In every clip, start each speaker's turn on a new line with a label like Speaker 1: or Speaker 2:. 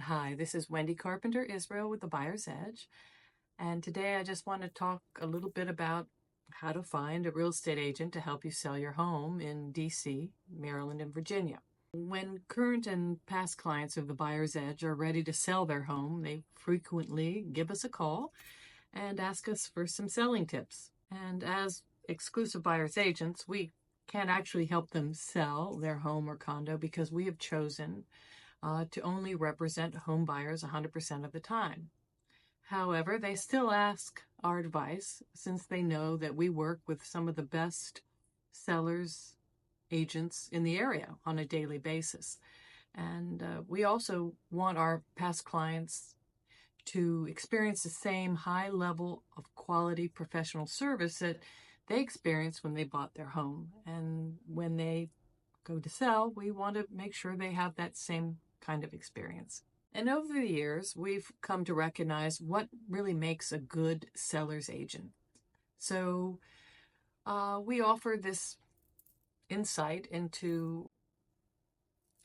Speaker 1: Hi, this is Wendy Carpenter Israel with the Buyer's Edge. And today I just want to talk a little bit about how to find a real estate agent to help you sell your home in DC, Maryland, and Virginia. When current and past clients of the Buyer's Edge are ready to sell their home, they frequently give us a call and ask us for some selling tips. And as exclusive buyer's agents, we can't actually help them sell their home or condo because we have chosen to only represent home buyers 100% of the time. However, they still ask our advice since they know that we work with some of the best sellers agents in the area on a daily basis. And we also want our past clients to experience the same high level of quality professional service that they experienced when they bought their home. And when they go to sell, we want to make sure they have that same kind of experience. And over the years, we've come to recognize what really makes a good seller's agent. So we offer this insight into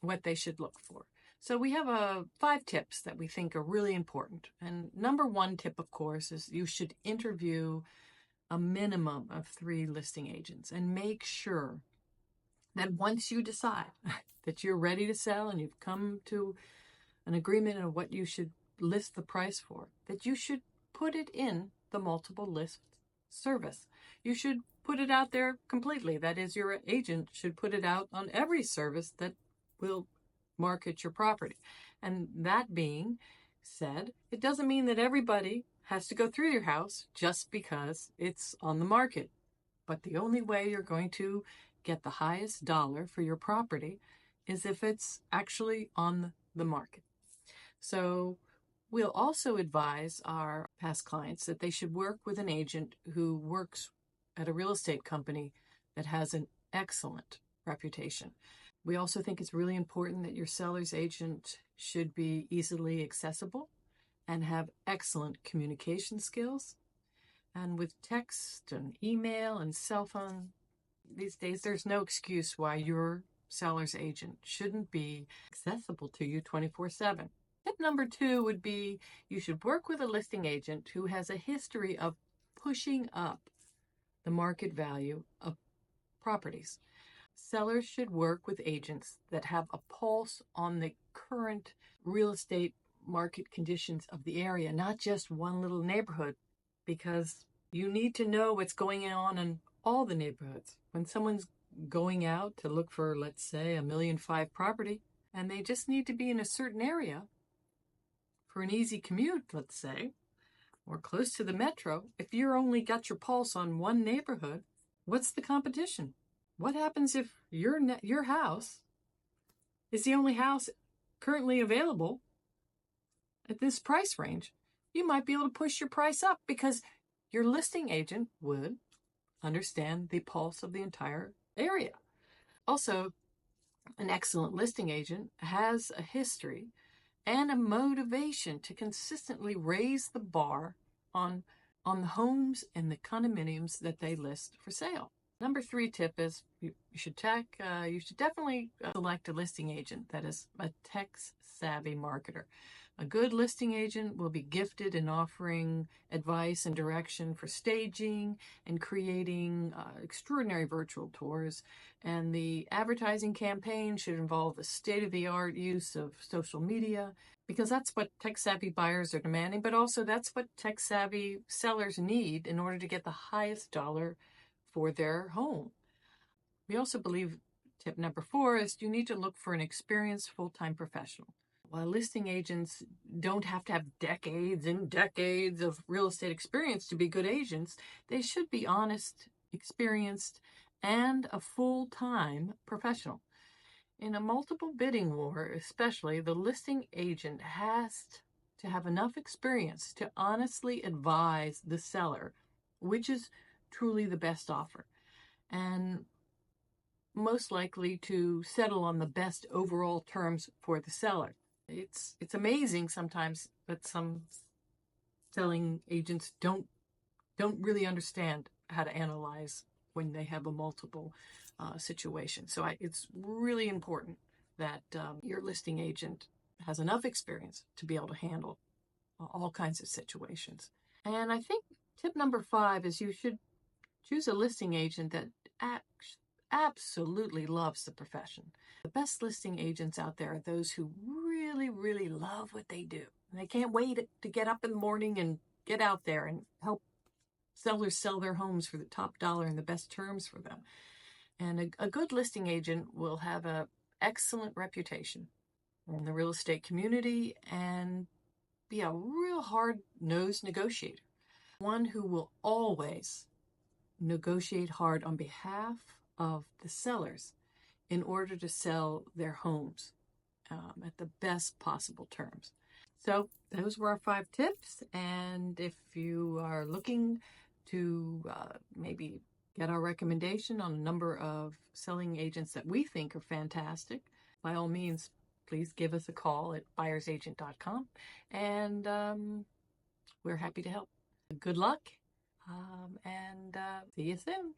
Speaker 1: what they should look for. So we have 5 tips that we think are really important. And number 1 tip, of course, is you should interview a minimum of 3 listing agents and make sure that once you decide that you're ready to sell and you've come to an agreement on what you should list the price for, that you should put it in the multiple list service. You should put it out there completely. That is, your agent should put it out on every service that will market your property. And that being said, it doesn't mean that everybody has to go through your house just because it's on the market. But the only way you're going to get the highest dollar for your property is if it's actually on the market. So we'll also advise our past clients that they should work with an agent who works at a real estate company that has an excellent reputation. We also think it's really important that your seller's agent should be easily accessible and have excellent communication skills. And with text and email and cell phone, these days there's no excuse why your seller's agent shouldn't be accessible to you 24/7. Tip number 2 would be you should work with a listing agent who has a history of pushing up the market value of properties. Sellers should work with agents that have a pulse on the current real estate market conditions of the area, not just one little neighborhood, because you need to know what's going on in all the neighborhoods. When someone's going out to look for, let's say, $1.5 million property, and they just need to be in a certain area for an easy commute, let's say, or close to the metro, if you're only got your pulse on one neighborhood, what's the competition? What happens if your house is the only house currently available at this price range? You might be able to push your price up because your listing agent would understand the pulse of the entire area. Also, an excellent listing agent has a history and a motivation to consistently raise the bar on the homes and the condominiums that they list for sale. Number 3 tip is you should definitely select a listing agent that is a tech-savvy marketer. A good listing agent will be gifted in offering advice and direction for staging and creating extraordinary virtual tours. And the advertising campaign should involve a state-of-the-art use of social media, because that's what tech-savvy buyers are demanding, but also that's what tech-savvy sellers need in order to get the highest dollar for their home. We also believe tip number 4 is you need to look for an experienced full-time professional. While listing agents don't have to have decades and decades of real estate experience to be good agents, they should be honest, experienced, and a full-time professional. In a multiple bidding war, especially, the listing agent has to have enough experience to honestly advise the seller which is truly the best offer, and most likely to settle on the best overall terms for the seller. It's amazing sometimes that some selling agents don't really understand how to analyze when they have a multiple situation. So it's really important that your listing agent has enough experience to be able to handle all kinds of situations. And I think tip number 5 is you should choose a listing agent that absolutely loves the profession. The best listing agents out there are those who really, really love what they do. And they can't wait to get up in the morning and get out there and help sellers sell their homes for the top dollar and the best terms for them. And a good listing agent will have an excellent reputation in the real estate community and be a real hard-nosed negotiator. One who will always negotiate hard on behalf of the sellers in order to sell their homes at the best possible terms. So those were our 5 tips. And if you are looking to maybe get our recommendation on a number of selling agents that we think are fantastic, by all means, please give us a call at buyersagent.com, and we're happy to help. Good luck, and see you soon.